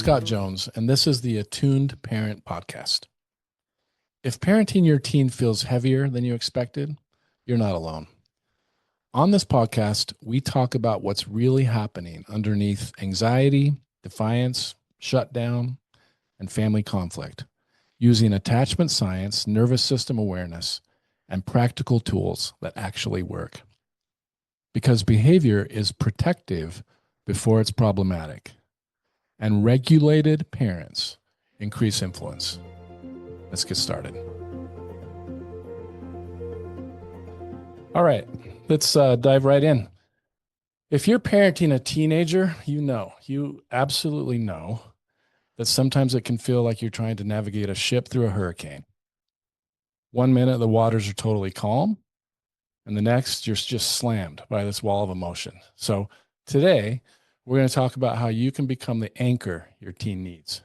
Scott Jones, and this is the Attuned Parent Podcast. If parenting your teen feels heavier than you expected, you're not alone. On this podcast, we talk about what's really happening underneath anxiety, defiance, shutdown, and family conflict, using attachment science, nervous system awareness, and practical tools that actually work. Because behavior is protective before it's problematic, and regulated parents increase influence. Let's get started. All right, let's dive right in. If you're parenting a teenager, you absolutely know that sometimes it can feel like you're trying to navigate a ship through a hurricane. 1 minute, the waters are totally calm, and the next, you're just slammed by this wall of emotion. So today, we're going to talk about how you can become the anchor your teen needs.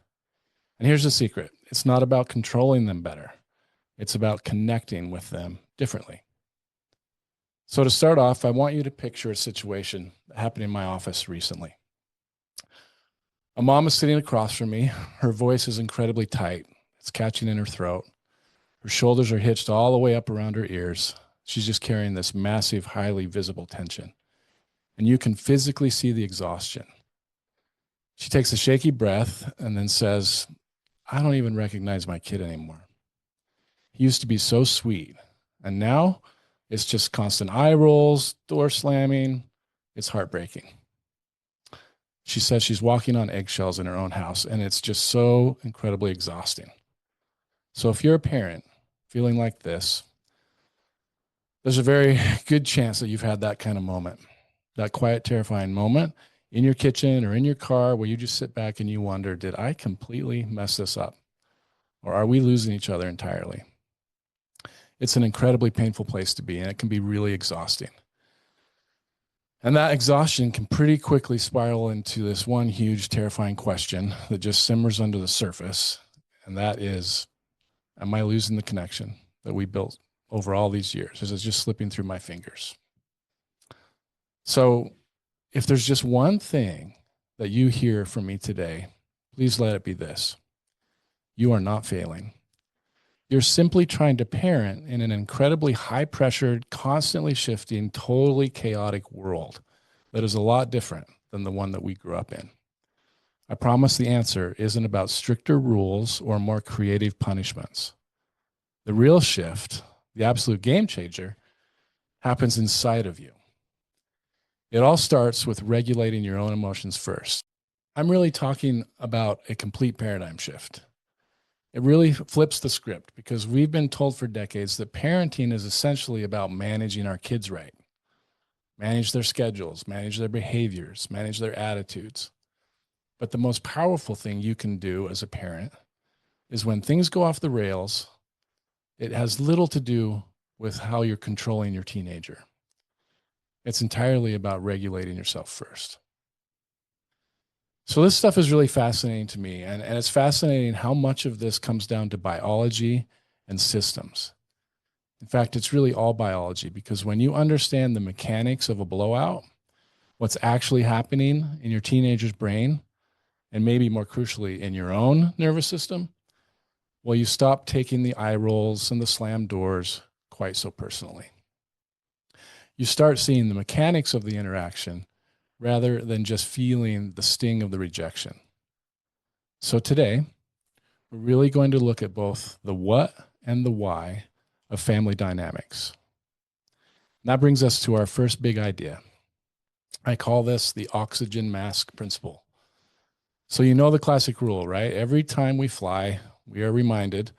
And here's the secret. It's not about controlling them better. It's about connecting with them differently. So to start off, I want you to picture a situation that happened in my office recently. A mom is sitting across from me. Her voice is incredibly tight. It's catching in her throat. Her shoulders are hitched all the way up around her ears. She's just carrying this massive, highly visible tension. And you can physically see the exhaustion. She takes a shaky breath and then says, "I don't even recognize my kid anymore. He used to be so sweet. And now it's just constant eye rolls, door slamming. It's heartbreaking." She says she's walking on eggshells in her own house, and it's just so incredibly exhausting. So if you're a parent feeling like this, there's a very good chance that you've had that kind of moment, that quiet, terrifying moment in your kitchen or in your car where you just sit back and you wonder, did I completely mess this up? Or are we losing each other entirely? It's an incredibly painful place to be, and it can be really exhausting. And that exhaustion can pretty quickly spiral into this one huge, terrifying question that just simmers under the surface. And that is, am I losing the connection that we built over all these years? Is it just slipping through my fingers? So if there's just one thing that you hear from me today, please let it be this. You are not failing. You're simply trying to parent in an incredibly high-pressured, constantly shifting, totally chaotic world that is a lot different than the one that we grew up in. I promise the answer isn't about stricter rules or more creative punishments. The real shift, the absolute game changer, happens inside of you. It all starts with regulating your own emotions first. I'm really talking about a complete paradigm shift. It really flips the script because we've been told for decades that parenting is essentially about managing our kids right. Manage their schedules, manage their behaviors, manage their attitudes. But the most powerful thing you can do as a parent is when things go off the rails, it has little to do with how you're controlling your teenager. It's entirely about regulating yourself first. So this stuff is really fascinating to me, and it's fascinating how much of this comes down to biology and systems. In fact, it's really all biology, because when you understand the mechanics of a blowout, what's actually happening in your teenager's brain, and maybe more crucially in your own nervous system, well, you stop taking the eye rolls and the slam doors quite so personally. You start seeing the mechanics of the interaction rather than just feeling the sting of the rejection. So today, we're really going to look at both the what and the why of family dynamics. And that brings us to our first big idea. I call this the oxygen mask principle. So you know the classic rule, right? Every time we fly, we are reminded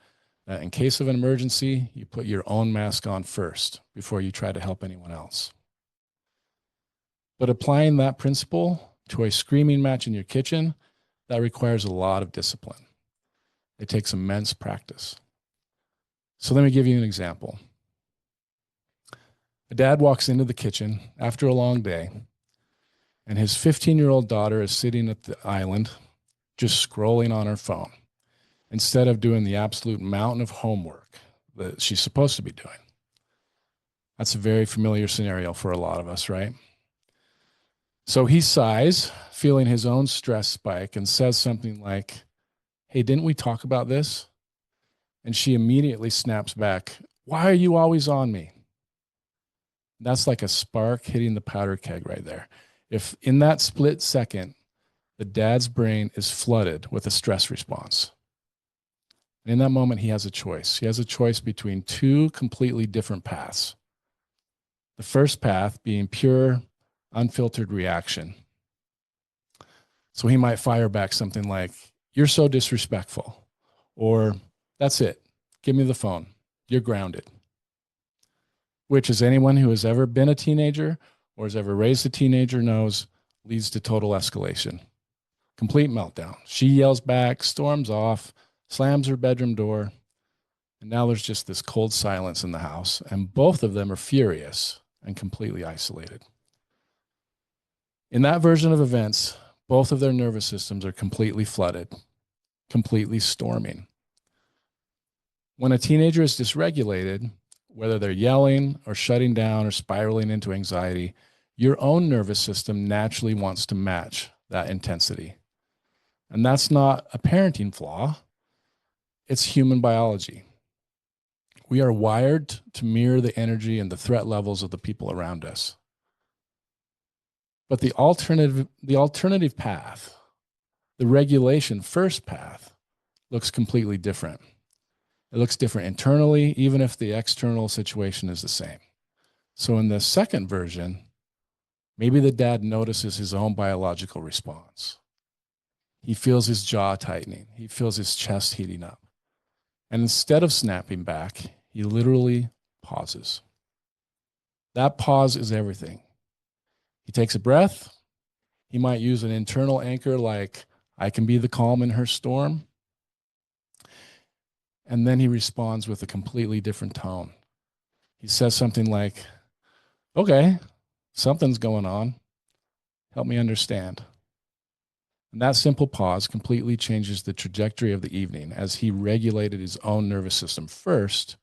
that in case of an emergency, you put your own mask on first before you try to help anyone else. But applying that principle to a screaming match in your kitchen, that requires a lot of discipline. It takes immense practice. So let me give you an example. A dad walks into the kitchen after a long day, and his 15-year-old daughter is sitting at the island just scrolling on her phone instead of doing the absolute mountain of homework that she's supposed to be doing. That's a very familiar scenario for a lot of us, right? So he sighs, feeling his own stress spike, and says something like, "Hey, didn't we talk about this?" And she immediately snaps back, "Why are you always on me?" That's like a spark hitting the powder keg right there. If in that split second, the dad's brain is flooded with a stress response. And in that moment, he has a choice. He has a choice between two completely different paths. The first path being pure, unfiltered reaction. So he might fire back something like, "You're so disrespectful," or "That's it. Give me the phone. You're grounded." Which, as anyone who has ever been a teenager or has ever raised a teenager knows, leads to total escalation. Complete meltdown. She yells back, storms off, slams her bedroom door, and now there's just this cold silence in the house, and both of them are furious and completely isolated. In that version of events, both of their nervous systems are completely flooded, completely storming. When a teenager is dysregulated, whether they're yelling or shutting down or spiraling into anxiety, your own nervous system naturally wants to match that intensity. And that's not a parenting flaw, it's human biology. We are wired to mirror the energy and the threat levels of the people around us. But the alternative path, the regulation first path, looks completely different. It looks different internally, even if the external situation is the same. So in the second version, maybe the dad notices his own biological response. He feels his jaw tightening. He feels his chest heating up. And instead of snapping back, he literally pauses. That pause is everything. He takes a breath. He might use an internal anchor like, "I can be the calm in her storm." And then he responds with a completely different tone. He says something like, "Okay, something's going on. Help me understand." And that simple pause completely changes the trajectory of the evening as he regulated his own nervous system first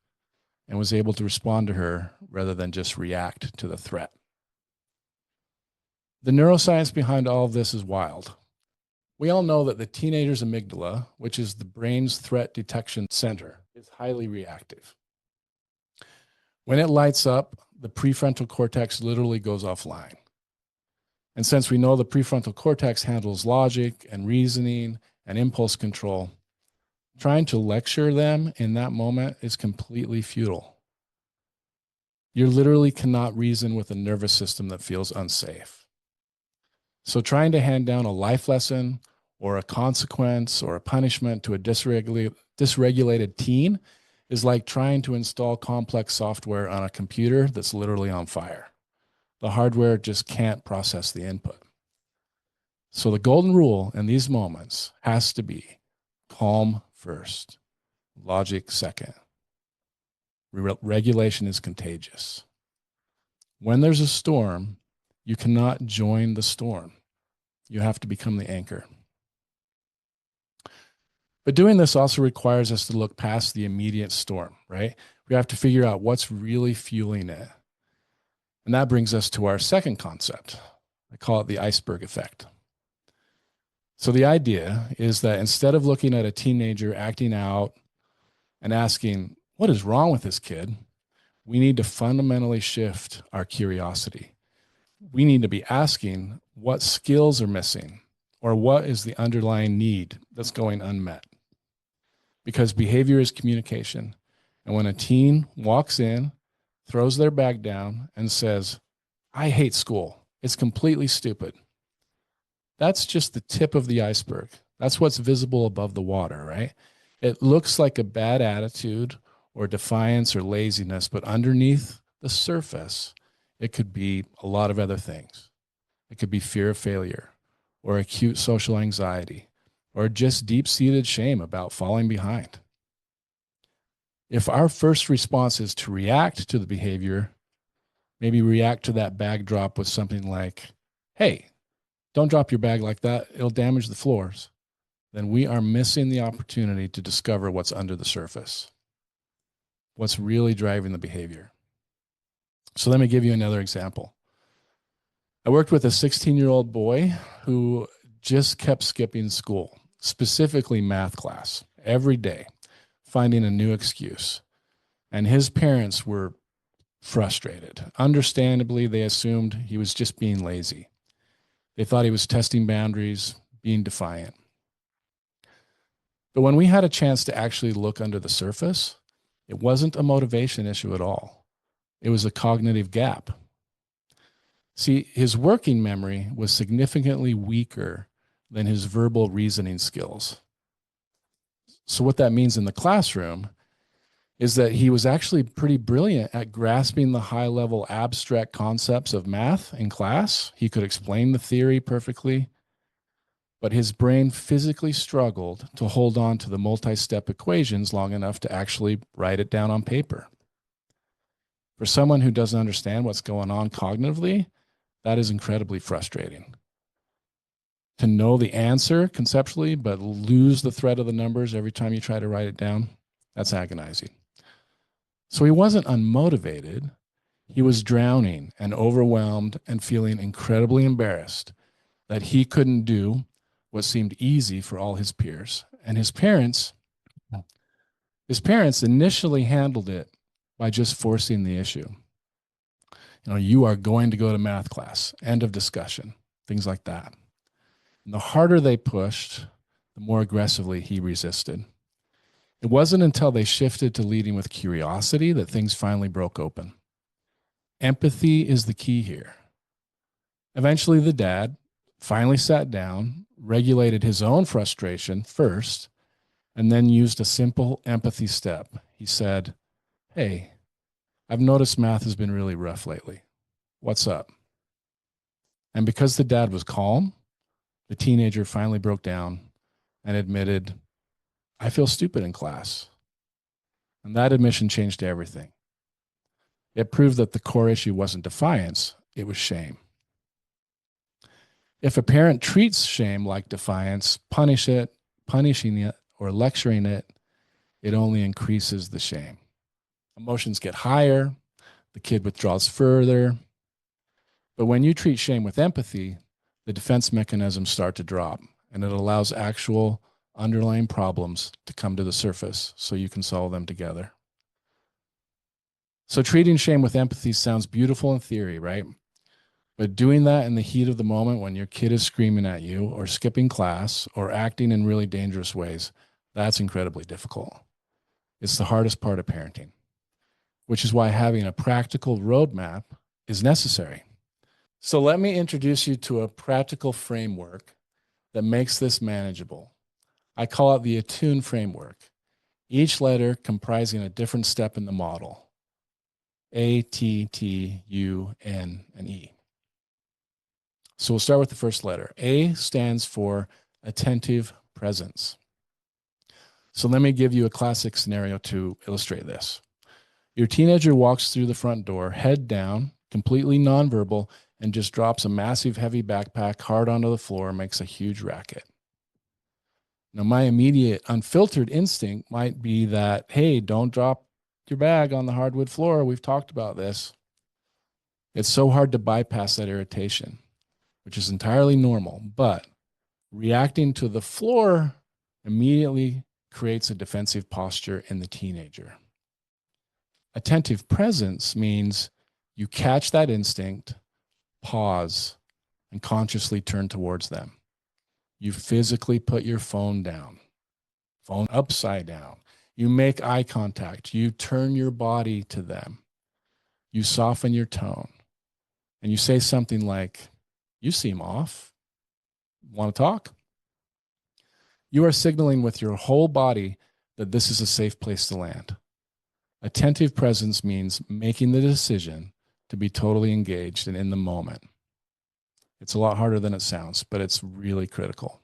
and was able to respond to her rather than just react to the threat. The neuroscience behind all of this is wild. We all know that the teenager's amygdala, which is the brain's threat detection center, is highly reactive. When it lights up, the prefrontal cortex literally goes offline. And since we know the prefrontal cortex handles logic and reasoning and impulse control, trying to lecture them in that moment is completely futile. You literally cannot reason with a nervous system that feels unsafe. So trying to hand down a life lesson or a consequence or a punishment to a dysregulated teen is like trying to install complex software on a computer that's literally on fire. The hardware just can't process the input. So the golden rule in these moments has to be calm first, logic second. Regulation is contagious. When there's a storm, you cannot join the storm. You have to become the anchor. But doing this also requires us to look past the immediate storm, right? We have to figure out what's really fueling it. And that brings us to our second concept. I call it the iceberg effect. So the idea is that instead of looking at a teenager acting out and asking, "What is wrong with this kid?" we need to fundamentally shift our curiosity. We need to be asking what skills are missing or what is the underlying need that's going unmet. Because behavior is communication. And when a teen walks in, throws their bag down, and says, "I hate school. It's completely stupid," that's just the tip of the iceberg. That's what's visible above the water, right? It looks like a bad attitude or defiance or laziness, but underneath the surface, it could be a lot of other things. It could be fear of failure or acute social anxiety or just deep-seated shame about falling behind. If our first response is to react to the behavior, maybe react to that bag drop with something like, "Hey, don't drop your bag like that. It'll damage the floors," then we are missing the opportunity to discover what's under the surface, what's really driving the behavior. So let me give you another example. I worked with a 16-year-old boy who just kept skipping school, specifically math class, every day, finding a new excuse. And his parents were frustrated. Understandably, they assumed he was just being lazy. They thought he was testing boundaries, being defiant. But when we had a chance to actually look under the surface, it wasn't a motivation issue at all. It was a cognitive gap. See, his working memory was significantly weaker than his verbal reasoning skills. So, what that means in the classroom is that he was actually pretty brilliant at grasping the high level abstract concepts of math in class. He could explain the theory perfectly, but his brain physically struggled to hold on to the multi step equations long enough to actually write it down on paper. For someone who doesn't understand what's going on cognitively, that is incredibly frustrating. To know the answer conceptually, but lose the thread of the numbers every time you try to write it down, that's agonizing. So he wasn't unmotivated. He was drowning and overwhelmed and feeling incredibly embarrassed that he couldn't do what seemed easy for all his peers. And his parents initially handled it by just forcing the issue. You are going to go to math class, end of discussion, things like that. And the harder they pushed, the more aggressively he resisted. It wasn't until they shifted to leading with curiosity that things finally broke open. Empathy is the key here. Eventually, the dad finally sat down, regulated his own frustration first, and then used a simple empathy step. He said, "Hey, I've noticed math has been really rough lately. What's up?" And because the dad was calm, the teenager finally broke down and admitted, "I feel stupid in class." And that admission changed everything. It proved that the core issue wasn't defiance, it was shame. If a parent treats shame like defiance, punishing it, or lecturing it, it only increases the shame. Emotions get higher, the kid withdraws further. But when you treat shame with empathy, the defense mechanisms start to drop, and it allows actual underlying problems to come to the surface so you can solve them together. So treating shame with empathy sounds beautiful in theory, right? But doing that in the heat of the moment when your kid is screaming at you or skipping class or acting in really dangerous ways, that's incredibly difficult. It's the hardest part of parenting, which is why having a practical roadmap is necessary. So let me introduce you to a practical framework that makes this manageable. I call it the ATTUNE Framework, each letter comprising a different step in the model: A, T, T, U, N, and E. So we'll start with the first letter. A stands for attentive presence. So let me give you a classic scenario to illustrate this. Your teenager walks through the front door, head down, completely nonverbal, and just drops a massive heavy backpack hard onto the floor and makes a huge racket. Now, my immediate unfiltered instinct might be that, hey, don't drop your bag on the hardwood floor. We've talked about this. It's so hard to bypass that irritation, which is entirely normal, but reacting to the floor immediately creates a defensive posture in the teenager. Attentive presence means you catch that instinct, pause, and consciously turn towards them. You physically put your phone down, phone upside down. You make eye contact. You turn your body to them. You soften your tone. And you say something like, "You seem off. Want to talk?" You are signaling with your whole body that this is a safe place to land. Attentive presence means making the decision to be totally engaged and in the moment. It's a lot harder than it sounds, but it's really critical.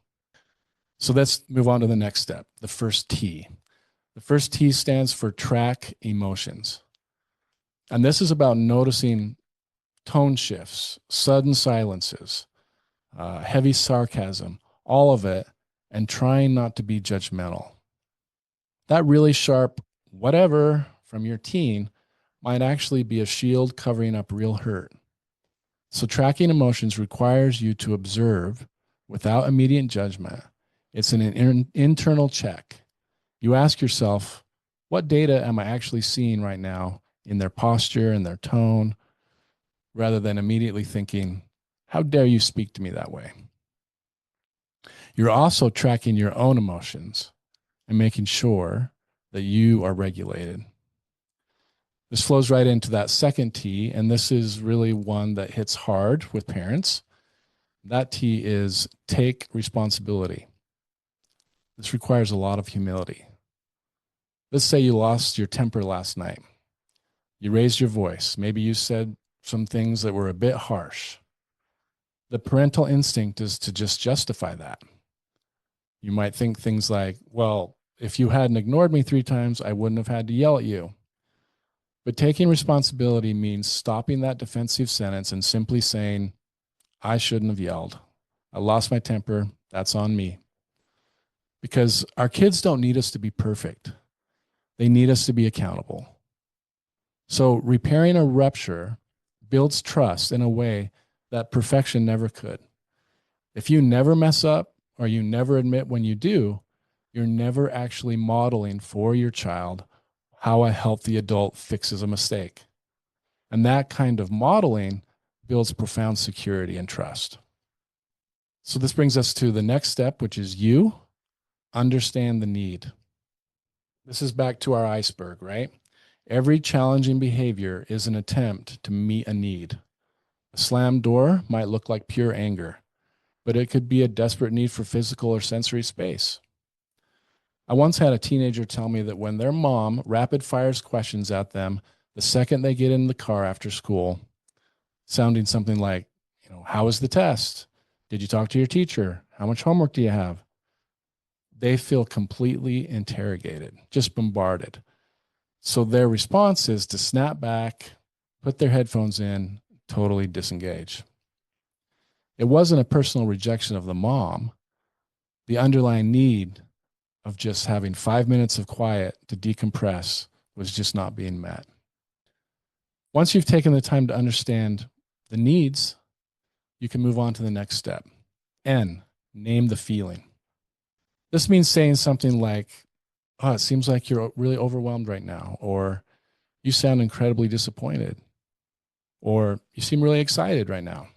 So let's move on to the next step, the first T. The first T stands for track emotions. And this is about noticing tone shifts, sudden silences, heavy sarcasm, all of it, and trying not to be judgmental. That really sharp whatever from your teen might actually be a shield covering up real hurt. So tracking emotions requires you to observe without immediate judgment. It's an internal check. You ask yourself, what data am I actually seeing right now in their posture and their tone, rather than immediately thinking, how dare you speak to me that way? You're also tracking your own emotions and making sure that you are regulated. This flows right into that second T, and this is really one that hits hard with parents. That T is take responsibility. This requires a lot of humility. Let's say you lost your temper last night. You raised your voice. Maybe you said some things that were a bit harsh. The parental instinct is to just justify that. You might think things like, well, if you hadn't ignored me 3 times, I wouldn't have had to yell at you. But taking responsibility means stopping that defensive sentence and simply saying, I shouldn't have yelled. I lost my temper. That's on me. Because our kids don't need us to be perfect. They need us to be accountable. So repairing a rupture builds trust in a way that perfection never could. If you never mess up or you never admit when you do, you're never actually modeling for your child how a healthy adult fixes a mistake. And that kind of modeling builds profound security and trust. So this brings us to the next step, which is you understand the need. This is back to our iceberg, right? Every challenging behavior is an attempt to meet a need. A slammed door might look like pure anger, but it could be a desperate need for physical or sensory space. I once had a teenager tell me that when their mom rapid fires questions at them the second they get in the car after school, sounding something like, how was the test? Did you talk to your teacher? How much homework do you have? They feel completely interrogated, just bombarded. So their response is to snap back, put their headphones in, totally disengage. It wasn't a personal rejection of the mom. The underlying need of just having 5 minutes of quiet to decompress was just not being met. Once you've taken the time to understand the needs, you can move on to the next step. N, name the feeling. This means saying something like, it seems like you're really overwhelmed right now, or you sound incredibly disappointed, or you seem really excited right now.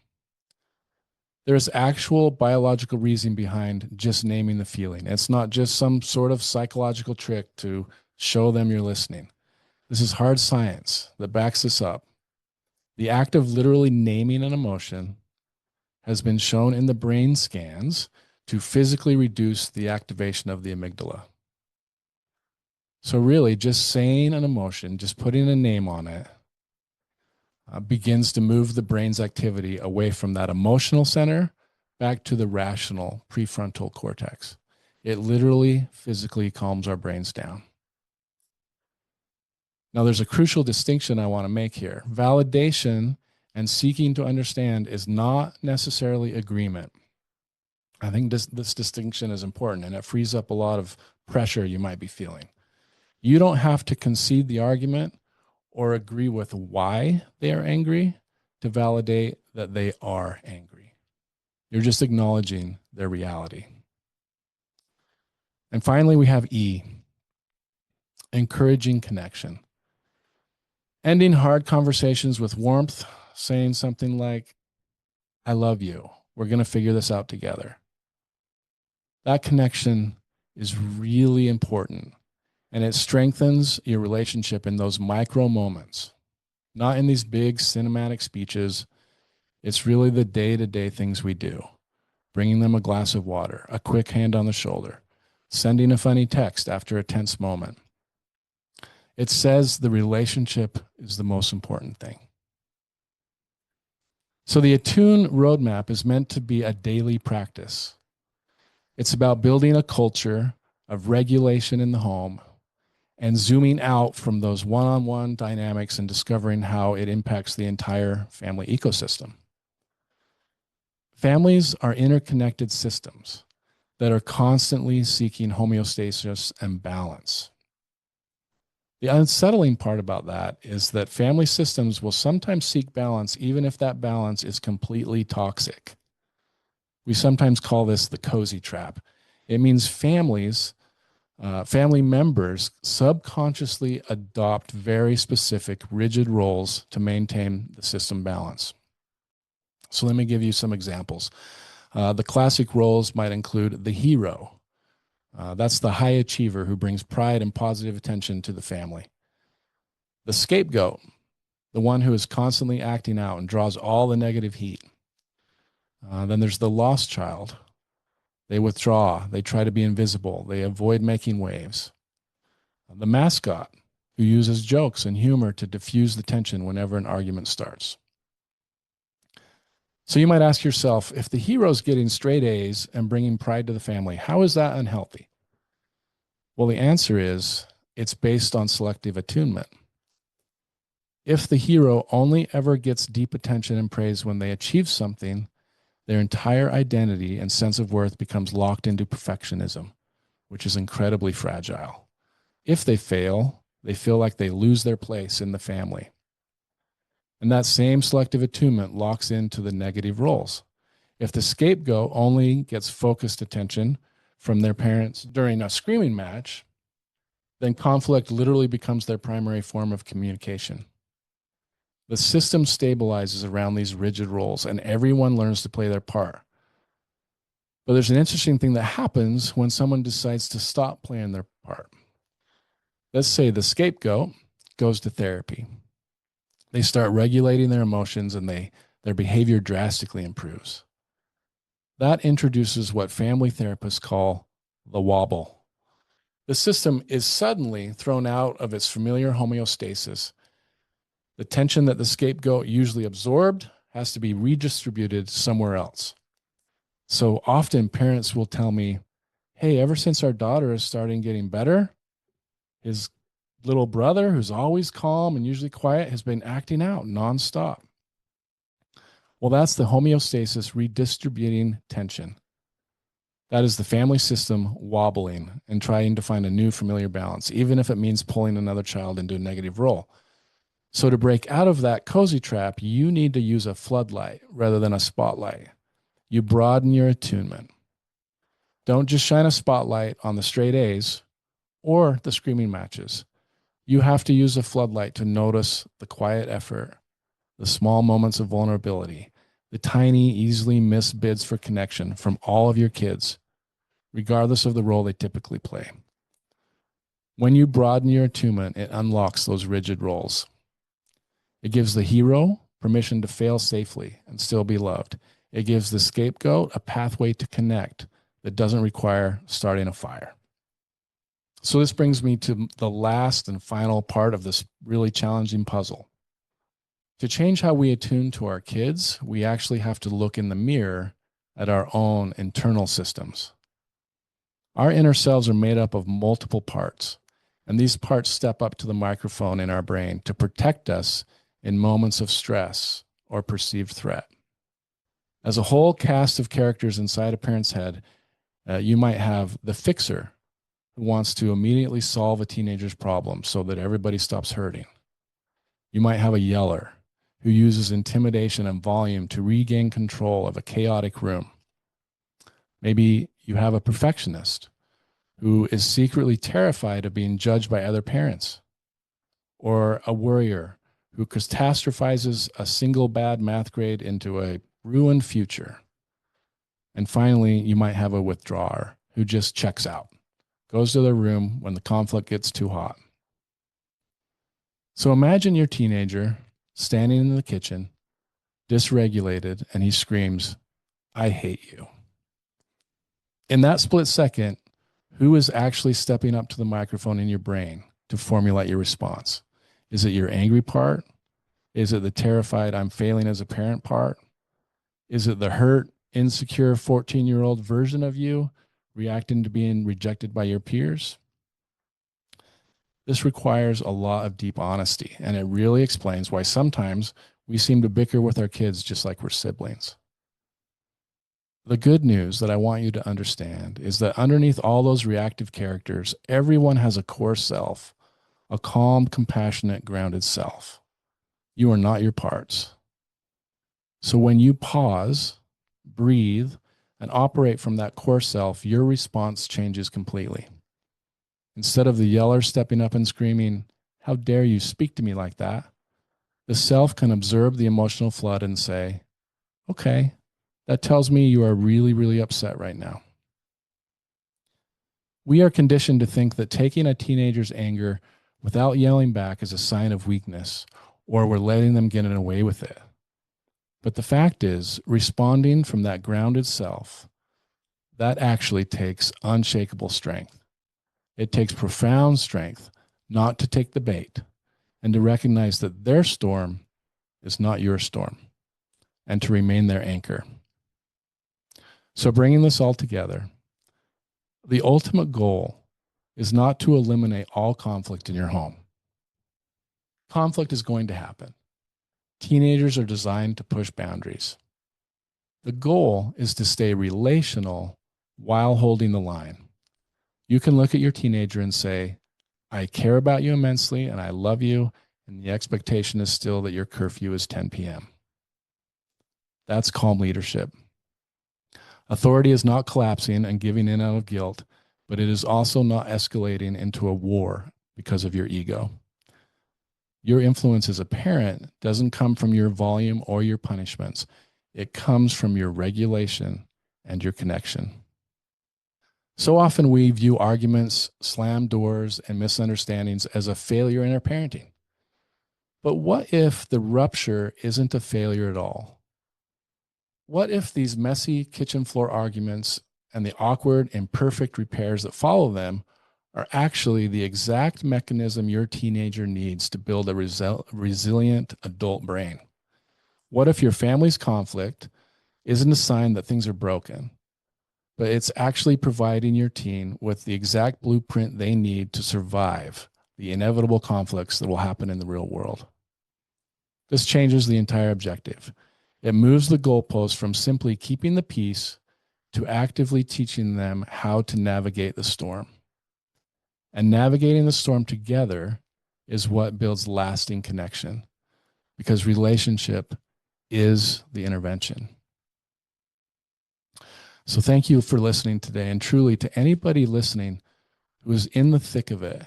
There's actual biological reason behind just naming the feeling. It's not just some sort of psychological trick to show them you're listening. This is hard science that backs this up. The act of literally naming an emotion has been shown in the brain scans to physically reduce the activation of the amygdala. So really, just saying an emotion, just putting a name on it, begins to move the brain's activity away from that emotional center back to the rational prefrontal cortex. It literally, physically calms our brains down. Now, there's a crucial distinction I want to make here. Validation and seeking to understand is not necessarily agreement. I think this distinction is important, and it frees up a lot of pressure you might be feeling. You don't have to concede the argument or agree with why they are angry to validate that they are angry. You're just acknowledging their reality. And finally, we have E, encouraging connection. Ending hard conversations with warmth, saying something like, I love you. We're going to figure this out together. That connection is really important, and it strengthens your relationship in those micro moments, not in these big cinematic speeches. It's really the day-to-day things we do. Bringing them a glass of water, a quick hand on the shoulder, sending a funny text after a tense moment. It says the relationship is the most important thing. So the ATTUNE roadmap is meant to be a daily practice. It's about building a culture of regulation in the home and zooming out from those one-on-one dynamics and discovering how it impacts the entire family ecosystem. Families are interconnected systems that are constantly seeking homeostasis and balance. The unsettling part about that is that family systems will sometimes seek balance, even if that balance is completely toxic. We sometimes call this the cozy trap. It means family members subconsciously adopt very specific, rigid roles to maintain the system balance. So let me give you some examples. The classic roles might include the hero. That's the high achiever who brings pride and positive attention to the family. The scapegoat, the one who is constantly acting out and draws all the negative heat. Then there's the lost child. They withdraw. They try to be invisible. They avoid making waves. The mascot, who uses jokes and humor to diffuse the tension whenever an argument starts. So you might ask yourself, if the hero's getting straight A's and bringing pride to the family, how is that unhealthy? Well, the answer is it's based on selective attunement. If the hero only ever gets deep attention and praise when they achieve something, their entire identity and sense of worth becomes locked into perfectionism, which is incredibly fragile. If they fail, they feel like they lose their place in the family. And that same selective attunement locks into the negative roles. If the scapegoat only gets focused attention from their parents during a screaming match, then conflict literally becomes their primary form of communication. The system stabilizes around these rigid roles, and everyone learns to play their part. But there's an interesting thing that happens when someone decides to stop playing their part. Let's say the scapegoat goes to therapy. They start regulating their emotions and their behavior drastically improves. That introduces what family therapists call the wobble. The system is suddenly thrown out of its familiar homeostasis. The tension that the scapegoat usually absorbed has to be redistributed somewhere else. So often parents will tell me, hey, ever since our daughter is starting getting better, his little brother, who's always calm and usually quiet, has been acting out nonstop. Well, that's the homeostasis redistributing tension. That is the family system wobbling and trying to find a new familiar balance, even if it means pulling another child into a negative role. So to break out of that cozy trap, you need to use a floodlight rather than a spotlight. You broaden your attunement. Don't just shine a spotlight on the straight A's or the screaming matches. You have to use a floodlight to notice the quiet effort, the small moments of vulnerability, the tiny, easily missed bids for connection from all of your kids, regardless of the role they typically play. When you broaden your attunement, it unlocks those rigid roles. It gives the hero permission to fail safely and still be loved. It gives the scapegoat a pathway to connect that doesn't require starting a fire. So this brings me to the last and final part of this really challenging puzzle. To change how we attune to our kids, we actually have to look in the mirror at our own internal systems. Our inner selves are made up of multiple parts, and these parts step up to the microphone in our brain to protect us in moments of stress or perceived threat. As a whole cast of characters inside a parent's head, you might have the fixer, who wants to immediately solve a teenager's problem so that everybody stops hurting. You might have a yeller, who uses intimidation and volume to regain control of a chaotic room. Maybe you have a perfectionist, who is secretly terrified of being judged by other parents, or a worrier who catastrophizes a single bad math grade into a ruined future. And finally, you might have a withdrawer who just checks out, goes to their room when the conflict gets too hot. So imagine your teenager standing in the kitchen, dysregulated, and he screams, "I hate you." In that split second, who is actually stepping up to the microphone in your brain to formulate your response? Is it your angry part? Is it the terrified I'm failing as a parent part? Is it the hurt, insecure 14-year-old version of you reacting to being rejected by your peers? This requires a lot of deep honesty, and it really explains why sometimes we seem to bicker with our kids just like we're siblings. The good news that I want you to understand is that underneath all those reactive characters, everyone has a core self, a calm, compassionate, grounded self. You are not your parts. So when you pause, breathe, and operate from that core self, your response changes completely. Instead of the yeller stepping up and screaming, "How dare you speak to me like that?" the self can absorb the emotional flood and say, "Okay, that tells me you are really, really upset right now." We are conditioned to think that taking a teenager's anger without yelling back is a sign of weakness, or we're letting them get away with it. But the fact is, responding from that grounded self, that actually takes unshakable strength. It takes profound strength not to take the bait and to recognize that their storm is not your storm and to remain their anchor. So bringing this all together, the ultimate goal is not to eliminate all conflict in your home. Conflict is going to happen. Teenagers are designed to push boundaries. The goal is to stay relational while holding the line. You can look at your teenager and say, "I care about you immensely and I love you, and the expectation is still that your curfew is 10 p.m. That's calm leadership. Authority is not collapsing and giving in out of guilt, but it is also not escalating into a war because of your ego. Your influence as a parent doesn't come from your volume or your punishments. It comes from your regulation and your connection. So often we view arguments, slammed doors, and misunderstandings as a failure in our parenting. But what if the rupture isn't a failure at all? What if these messy kitchen floor arguments and the awkward, imperfect repairs that follow them are actually the exact mechanism your teenager needs to build a resilient adult brain? What if your family's conflict isn't a sign that things are broken, but it's actually providing your teen with the exact blueprint they need to survive the inevitable conflicts that will happen in the real world? This changes the entire objective. It moves the goalpost from simply keeping the peace to actively teaching them how to navigate the storm. And navigating the storm together is what builds lasting connection, because relationship is the intervention. So thank you for listening today. And truly, to anybody listening who is in the thick of it,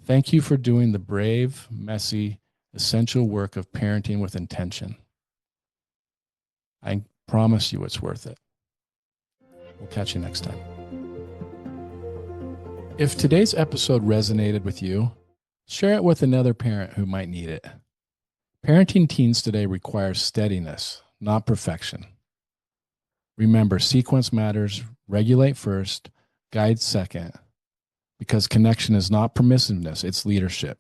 thank you for doing the brave, messy, essential work of parenting with intention. I promise you it's worth it. We'll catch you next time. If today's episode resonated with you, share it with another parent who might need it. Parenting teens today requires steadiness, not perfection. Remember, sequence matters, regulate first, guide second, because connection is not permissiveness, it's leadership.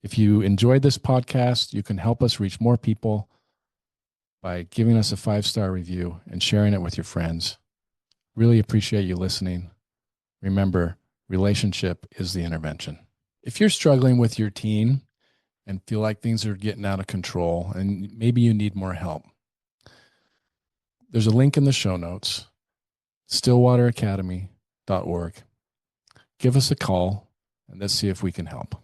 If you enjoyed this podcast, you can help us reach more people by giving us a 5-star review and sharing it with your friends. Really appreciate you listening. Remember, relationship is the intervention. If you're struggling with your teen and feel like things are getting out of control and maybe you need more help, there's a link in the show notes, stillwateracademy.org. Give us a call and let's see if we can help.